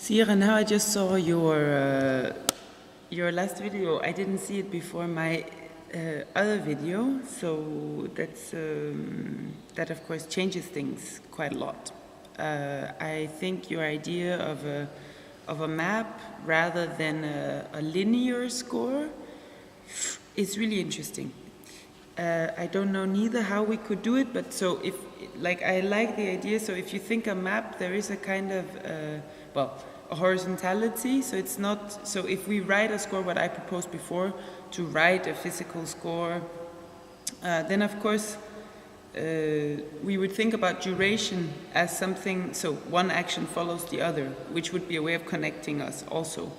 Sierra, now I just saw your last video. I didn't see it before my other video, so that of course changes things quite a lot. I think your idea of a map rather than a linear score is really interesting. I don't know neither how we could do it, but so if, like, I like the idea. So if you think a map, there is a kind of, a horizontality. So it's not, so if we write a score, what I proposed before, to write a physical score, then of course we would think about duration as something, so one action follows the other, which would be a way of connecting us also.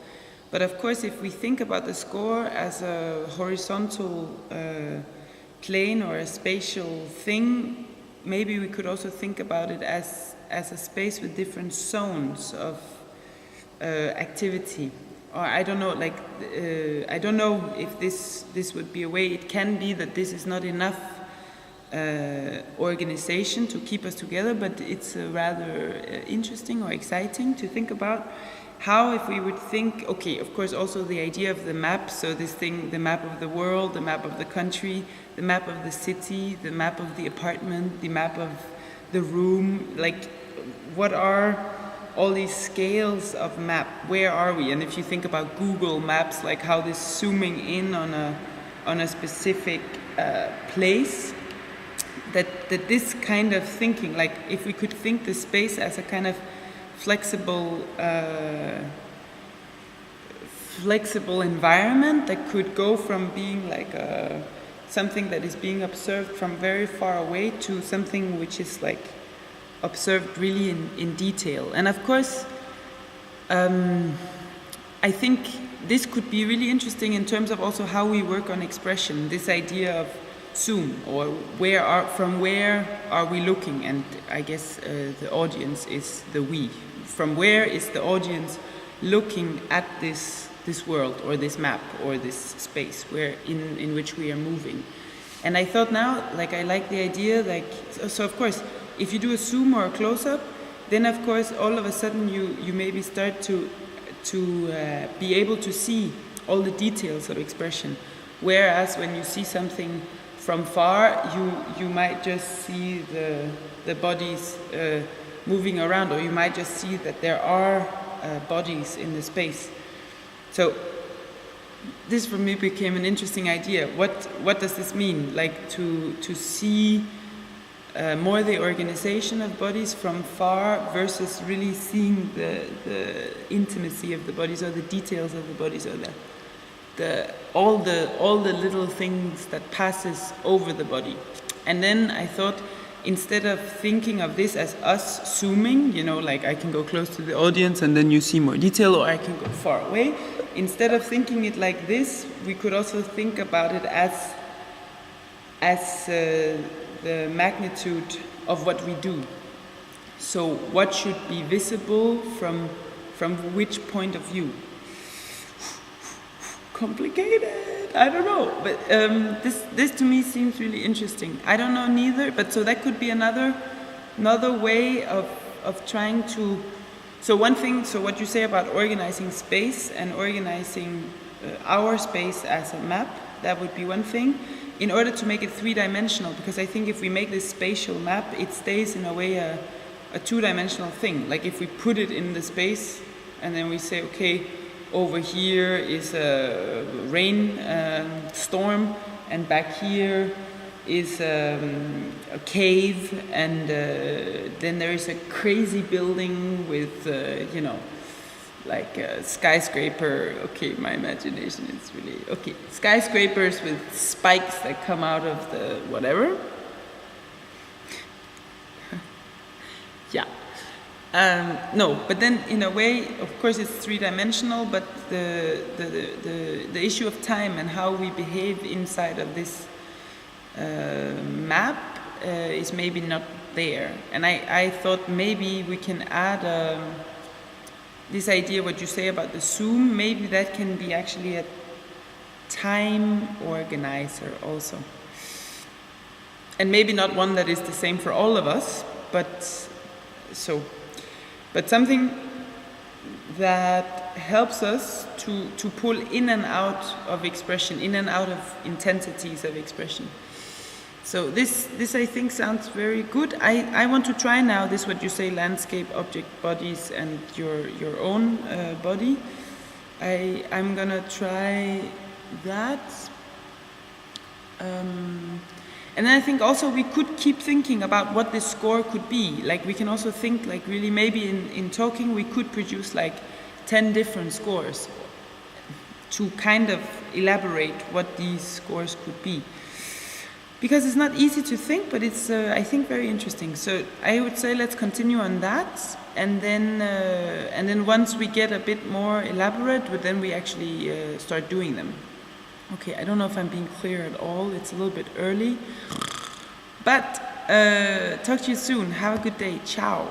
But of course, if we think about the score as a horizontal plane or a spatial thing, maybe we could also think about it as a space with different zones of activity. Or I don't know, like, I don't know if this would be a way. It can be that this is not enough organization to keep us together, but it's rather interesting or exciting to think about how, if we would think, okay, of course also the idea of the map, so this thing, the map of the world, the map of the country, the map of the city, the map of the apartment, the map of the room, like what are all these scales of map, where are we? And if you think about Google Maps, like how this zooming in on a specific place, that this kind of thinking, like if we could think the space as a kind of flexible environment that could go from being like something that is being observed from very far away to something which is like observed really in detail. And of course, I think this could be really interesting in terms of also how we work on expression, this idea of zoom, or from where are we looking, and I guess the audience is the we. From where is the audience looking at this world or this map or this space where in which we are moving? And I thought now, like, I like the idea, like, so of course, if you do a zoom or a close-up, then of course all of a sudden you maybe start to be able to see all the details of expression. Whereas when you see something from far, you might just see the bodies moving around, or you might just see that there are bodies in the space. So this for me became an interesting idea. What does this mean? Like to see more the organization of bodies from far versus really seeing the intimacy of the bodies, or the details of the bodies, or all the little things that passes over the body. And then I thought, instead of thinking of this as us zooming, like I can go close to the audience and then you see more detail, or I can go far away. Instead of thinking it like this, we could also think about it as the magnitude of what we do. So what should be visible from which point of view? Complicated, I don't know, but this to me seems really interesting. I don't know neither, but so that could be another way of trying to. So one thing, so what you say about organizing space and organizing our space as a map, that would be one thing, in order to make it three-dimensional, because I think if we make this spatial map, it stays in a way a two-dimensional thing. Like if we put it in the space and then we say, okay, over here is a rain storm, and back here is a cave, and then there is a crazy building with, like a skyscraper. Okay, my imagination is really, okay, skyscrapers with spikes that come out of the whatever. Yeah. No, but then in a way, of course, it's three-dimensional, but the issue of time and how we behave inside of this map is maybe not there. And I thought maybe we can add this idea, what you say about the zoom, maybe that can be actually a time organizer also. And maybe not one that is the same for all of us, but something that helps us to pull in and out of expression, in and out of intensities of expression. So this I think sounds very good. I want to try now this, what you say, landscape, object, bodies, and your own body. I'm gonna try that. And then I think also we could keep thinking about what the score could be. Like we can also think like really maybe in talking we could produce like 10 different scores to kind of elaborate what these scores could be. Because it's not easy to think, but it's I think very interesting. So I would say let's continue on that, and then once we get a bit more elaborate, but then we actually start doing them. Okay, I don't know if I'm being clear at all. It's a little bit early, but talk to you soon. Have a good day. Ciao.